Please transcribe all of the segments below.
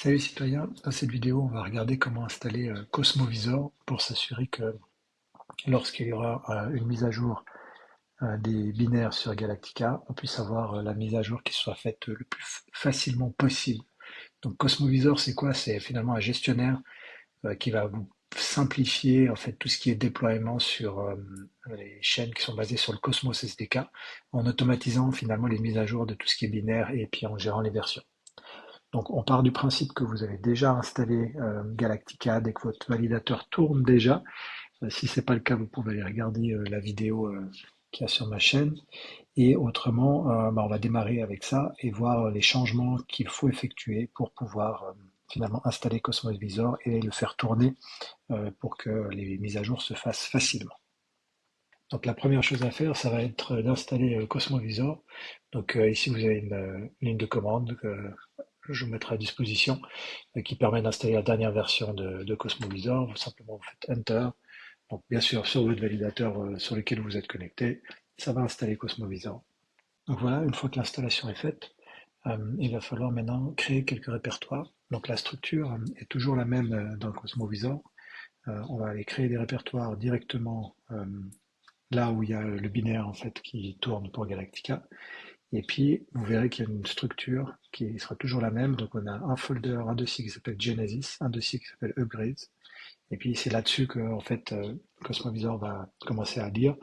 Salut citoyens, dans cette vidéo on va regarder comment installer Cosmovisor pour s'assurer que lorsqu'il y aura une mise à jour des binaires sur Galactica, on puisse avoir la mise à jour qui soit faite le plus facilement possible. Donc Cosmovisor c'est quoi? C'est finalement un gestionnaire qui va vous simplifier en fait tout ce qui est déploiement sur les chaînes qui sont basées sur le Cosmos SDK en automatisant finalement les mises à jour de tout ce qui est binaire et puis en gérant les versions. Donc on part du principe que vous avez déjà installé Galactica dès que votre validateur tourne déjà. Si ce n'est pas le cas, vous pouvez aller regarder la vidéo qu'il y a sur ma chaîne. Et autrement, on va démarrer avec ça et voir les changements qu'il faut effectuer pour pouvoir finalement installer Cosmos Visor et le faire tourner pour que les mises à jour se fassent facilement. Donc la première chose à faire, ça va être d'installer Cosmovisor. Donc ici vous avez une ligne de commande je vous mettrai à disposition, qui permet d'installer la dernière version de Cosmovisor. Vous simplement vous faites Enter. Donc bien sûr sur votre validateur sur lequel vous êtes connecté, ça va installer Cosmovisor. Donc voilà, une fois que l'installation est faite, il va falloir maintenant créer quelques répertoires. Donc la structure est toujours la même dans Cosmovisor. On va aller créer des répertoires directement là où il y a le binaire en fait qui tourne pour Galactica. Et puis, vous verrez qu'il y a une structure qui sera toujours la même. Donc, on a un folder, un dossier qui s'appelle Genesis, un dossier qui s'appelle Upgrades. Et puis, c'est là-dessus que, en fait, Cosmovisor va commencer à lire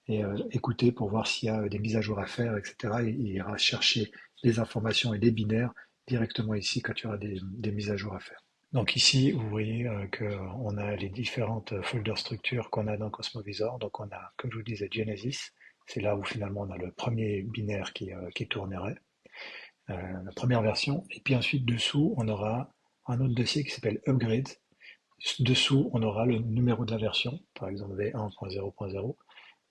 et écouter pour voir s'il y a des mises à jour à faire, etc. Et il ira chercher des informations et des binaires directement ici quand il y aura des mises à jour à faire. Donc ici, vous voyez qu'on a les différentes folders structures qu'on a dans Cosmovisor. Donc on a, comme je vous disais, Genesis. C'est là où finalement on a le premier binaire qui tournerait, la première version. Et puis ensuite, dessous, on aura un autre dossier qui s'appelle Upgrade. Dessous, on aura le numéro de la version, par exemple V1.0.0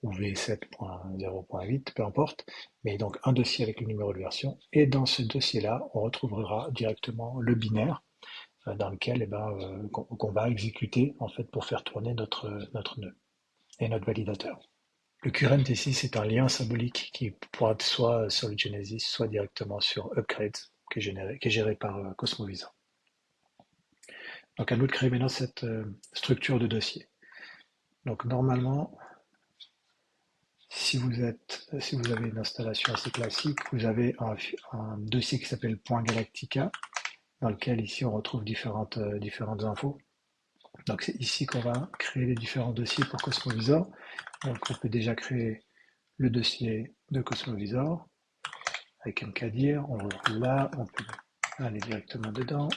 ou V7.0.8, peu importe. Mais donc un dossier avec le numéro de version. Et dans ce dossier-là, on retrouvera directement le binaire dans lequel qu'on va exécuter en fait pour faire tourner notre nœud et notre validateur. Le current ici, c'est un lien symbolique qui pourra être soit sur le Genesis, soit directement sur Upgrade, qui est géré par Cosmovisor. Donc à nous de créer maintenant cette structure de dossier. Donc normalement, si vous avez une installation assez classique, vous avez un dossier qui s'appelle .galactica, dans lequel ici on retrouve différentes infos. Donc c'est ici qu'on va créer les différents dossiers pour Cosmovisor. Donc on peut déjà créer le dossier de Cosmovisor avec un cadir, on le là, on peut aller directement dedans.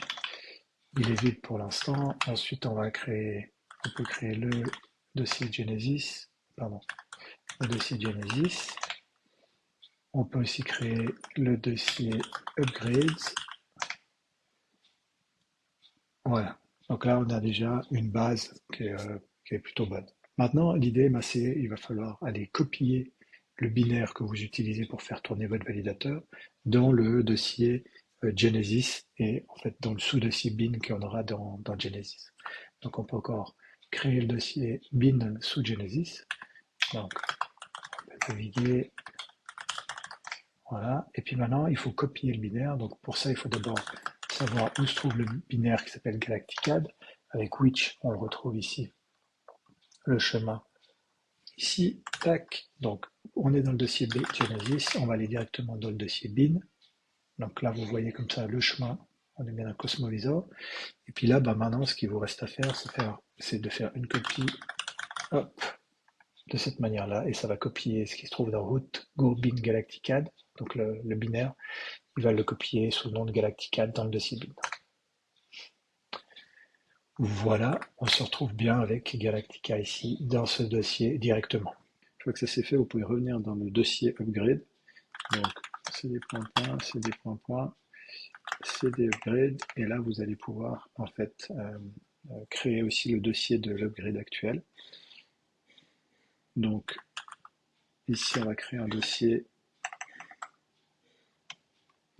Il est vide pour l'instant. Ensuite on peut créer le dossier Genesis, le dossier Genesis. On peut aussi créer le dossier Upgrades. Voilà. Donc là, on a déjà une base qui est plutôt bonne. Maintenant, l'idée, il va falloir aller copier le binaire que vous utilisez pour faire tourner votre validateur dans le dossier Genesis et en fait dans le sous-dossier bin qu'on aura dans Genesis. Donc on peut encore créer le dossier bin sous Genesis. Donc on peut naviguer, voilà. Et puis maintenant, il faut copier le binaire. Donc pour ça, il faut d'abord savoir où se trouve le binaire qui s'appelle Galacticad, avec which on le retrouve ici, le chemin ici, tac. Donc on est dans le dossier B Genesis, on va aller directement dans le dossier bin. Donc là, vous voyez comme ça le chemin, on est bien dans Cosmovisor. Et puis là, maintenant, ce qu'il vous reste à faire, c'est de faire une copie, hop, de cette manière-là, et ça va copier ce qui se trouve dans root go bin Galacticad, donc le binaire, il va le copier sous le nom de Galacticad dans le dossier bin. Voilà, on se retrouve bien avec Galactica ici, dans ce dossier directement. Une fois que ça c'est fait, vous pouvez revenir dans le dossier Upgrade. Donc, cd points, cd points, cd Upgrade, et là vous allez pouvoir en fait créer aussi le dossier de l'upgrade actuel. Donc, ici on va créer un dossier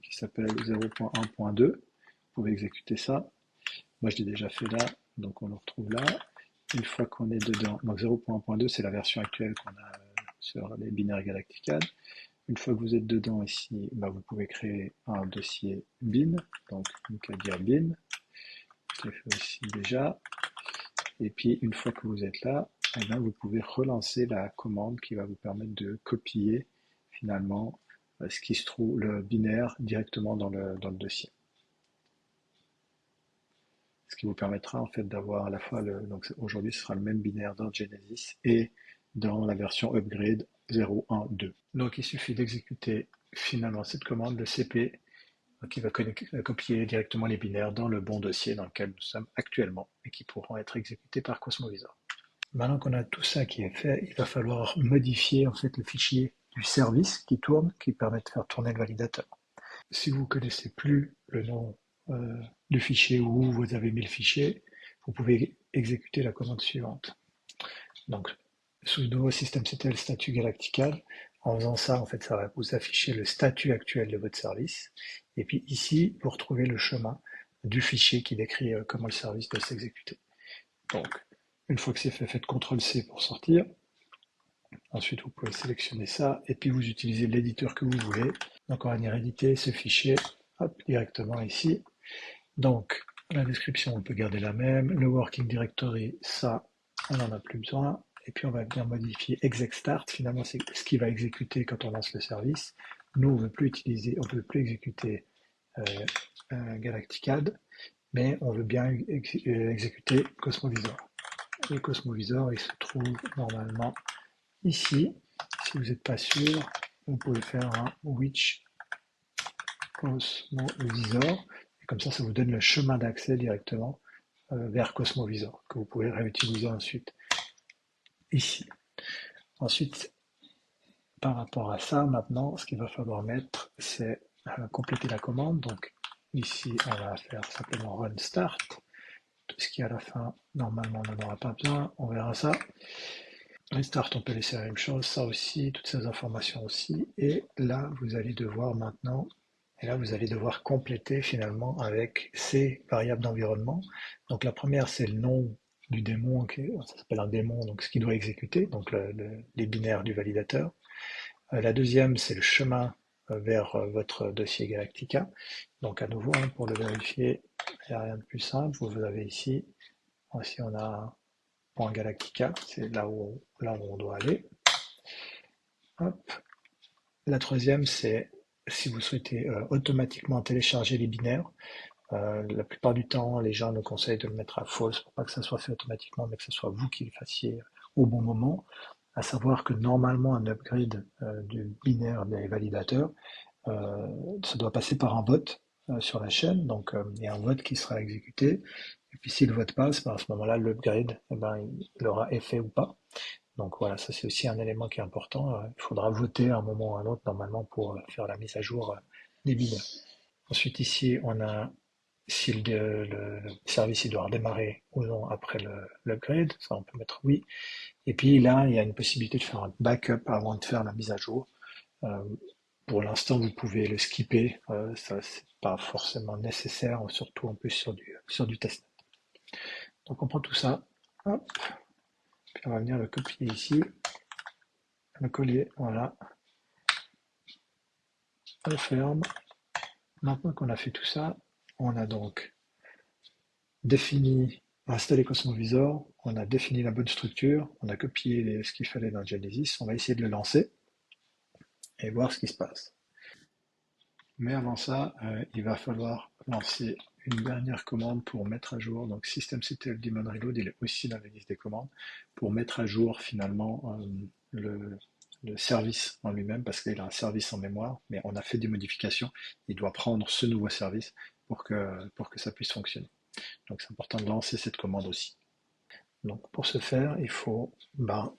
qui s'appelle 0.1.2. Vous pouvez exécuter ça. Moi je l'ai déjà fait là, donc on le retrouve là. Une fois qu'on est dedans, donc 0.1.2 c'est la version actuelle qu'on a sur les binaires Galacticad. une fois que vous êtes dedans ici, vous pouvez créer un dossier bin, donc à dire bin, je l'ai fait aussi déjà. Et puis une fois que vous êtes là, vous pouvez relancer la commande qui va vous permettre de copier finalement ce qui se trouve, le binaire, directement dans le dossier. Ce qui vous permettra en fait d'avoir à la fois donc aujourd'hui ce sera le même binaire dans Genesis et dans la version upgrade 0.1.2. Donc il suffit d'exécuter finalement cette commande, le cp, qui va copier directement les binaires dans le bon dossier dans lequel nous sommes actuellement et qui pourront être exécutés par Cosmovisor. Maintenant qu'on a tout ça qui est fait, il va falloir modifier en fait le fichier du service qui tourne, qui permet de faire tourner le validateur. Si vous ne connaissez plus le nom du fichier où vous avez mis le fichier, vous pouvez exécuter la commande suivante. Donc, sudo systemctl statut galactical. En faisant ça, en fait, ça va vous afficher le statut actuel de votre service. Et puis ici, vous retrouvez le chemin du fichier qui décrit comment le service doit s'exécuter. Donc, une fois que c'est fait, faites CTRL-C pour sortir. Ensuite, vous pouvez sélectionner ça et puis vous utilisez l'éditeur que vous voulez. Donc, on va venir éditer ce fichier directement ici. Donc, la description, on peut garder la même. Le working directory, ça, on n'en a plus besoin. Et puis, on va bien modifier execstart. Finalement, c'est ce qui va exécuter quand on lance le service. Nous, on ne veut plus utiliser, on ne veut plus exécuter Galacticad, mais on veut bien exécuter Cosmovisor. Et Cosmovisor, il se trouve normalement ici. Si vous n'êtes pas sûr, vous pouvez faire un which Cosmovisor. Et comme ça vous donne le chemin d'accès directement vers Cosmovisor, que vous pouvez réutiliser ensuite ici. Ensuite, par rapport à ça, maintenant, ce qu'il va falloir mettre, c'est compléter la commande. Donc ici, on va faire simplement run start. Tout ce qui est à la fin, normalement, on n'en aura pas besoin. On verra ça. Restart, on peut laisser la même chose, ça aussi, toutes ces informations aussi. Et là, vous allez devoir maintenant, compléter finalement avec ces variables d'environnement. Donc la première, c'est le nom du démon, ça s'appelle un démon, donc ce qui doit exécuter, donc les binaires du validateur. La deuxième, c'est le chemin vers votre dossier Galactica. Donc à nouveau, pour le vérifier, il n'y a rien de plus simple. Vous avez ici on a point Galactica, c'est là où on doit aller. Hop. La troisième, c'est si vous souhaitez automatiquement télécharger les binaires. La plupart du temps, les gens nous conseillent de le mettre à false pour pas que ça soit fait automatiquement, mais que ce soit vous qui le fassiez au bon moment. À savoir que normalement, un upgrade du binaire des validateurs, ça doit passer par un vote sur la chaîne. Donc, il y a un vote qui sera exécuté. Et puis, si le vote passe, à ce moment-là, l'upgrade, il aura effet ou pas. Donc voilà, ça c'est aussi un élément qui est important. Il faudra voter à un moment ou à un autre normalement pour faire la mise à jour des binaires. Ensuite ici, on a si le service il doit redémarrer ou non après l'upgrade, ça on peut mettre oui. Et puis là, il y a une possibilité de faire un backup avant de faire la mise à jour. Pour l'instant, vous pouvez le skipper, ça c'est pas forcément nécessaire, surtout en plus sur du testnet. Donc on prend tout ça, hop, puis on va venir le copier ici, le coller, voilà, on ferme. Maintenant qu'on a fait tout ça, on a donc installé Cosmovisor, on a défini la bonne structure, on a copié ce qu'il fallait dans Genesis, on va essayer de le lancer et voir ce qui se passe. Mais avant ça, il va falloir lancer une dernière commande pour mettre à jour, donc systemctl daemon reload, il est aussi dans la liste des commandes, pour mettre à jour finalement le service en lui-même, parce qu'il a un service en mémoire, mais on a fait des modifications, il doit prendre ce nouveau service pour que ça puisse fonctionner. Donc c'est important de lancer cette commande aussi. Donc pour ce faire, il faut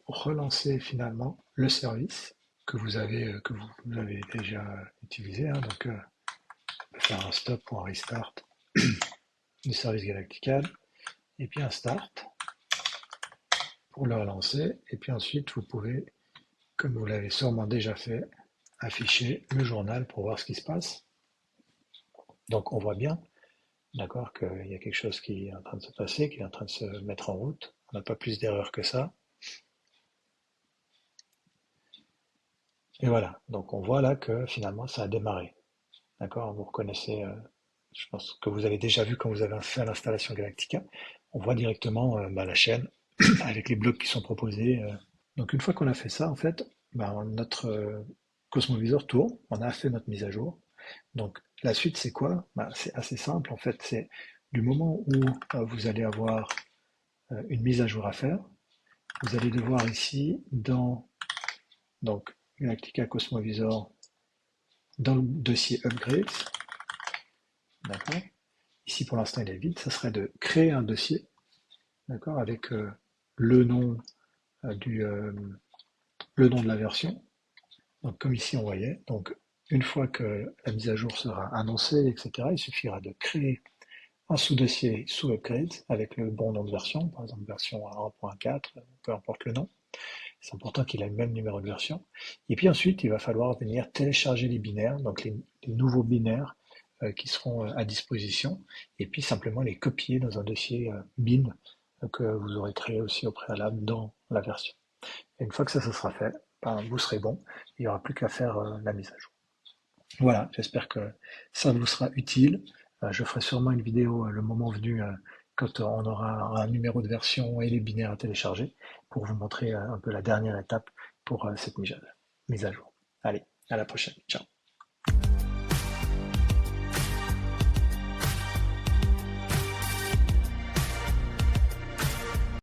relancer finalement le service que vous avez déjà utilisé. Donc on peut faire un stop ou un restart du service Galactical, et puis un start pour le relancer. Et puis ensuite, vous pouvez, comme vous l'avez sûrement déjà fait, afficher le journal pour voir ce qui se passe. Donc on voit bien, d'accord, qu'il y a quelque chose qui est en train de se passer, qui est en train de se mettre en route. On n'a pas plus d'erreurs que ça. Et voilà, donc on voit là que finalement ça a démarré. D'accord? Vous reconnaissez, je pense que vous avez déjà vu quand vous avez fait l'installation Galactica, on voit directement la chaîne avec les blocs qui sont proposés. Donc une fois qu'on a fait ça, en fait, notre Cosmovisor tourne, on a fait notre mise à jour. Donc la suite, c'est quoi? C'est assez simple, en fait, c'est du moment où vous allez avoir une mise à jour à faire, vous allez devoir ici, dans donc, Galactica Cosmovisor, dans le dossier Upgrades, d'accord? Ici, pour l'instant, il est vide. Ça serait de créer un dossier, d'accord, avec le nom du le nom de la version. Donc, comme ici, on voyait. Donc, une fois que la mise à jour sera annoncée, etc., il suffira de créer un sous-dossier sous Upgrades avec le bon nom de version, par exemple version 1.4, peu importe le nom. C'est important qu'il ait le même numéro de version. Et puis ensuite, il va falloir venir télécharger les binaires, donc les nouveaux binaires qui seront à disposition, et puis simplement les copier dans un dossier bin que vous aurez créé aussi au préalable dans la version. Et une fois que ça sera fait, vous serez bon. Il n'y aura plus qu'à faire la mise à jour. Voilà, j'espère que ça vous sera utile. Je ferai sûrement une vidéo le moment venu quand on aura un numéro de version et les binaires à télécharger pour vous montrer un peu la dernière étape pour cette mise à jour. Allez, à la prochaine. Ciao.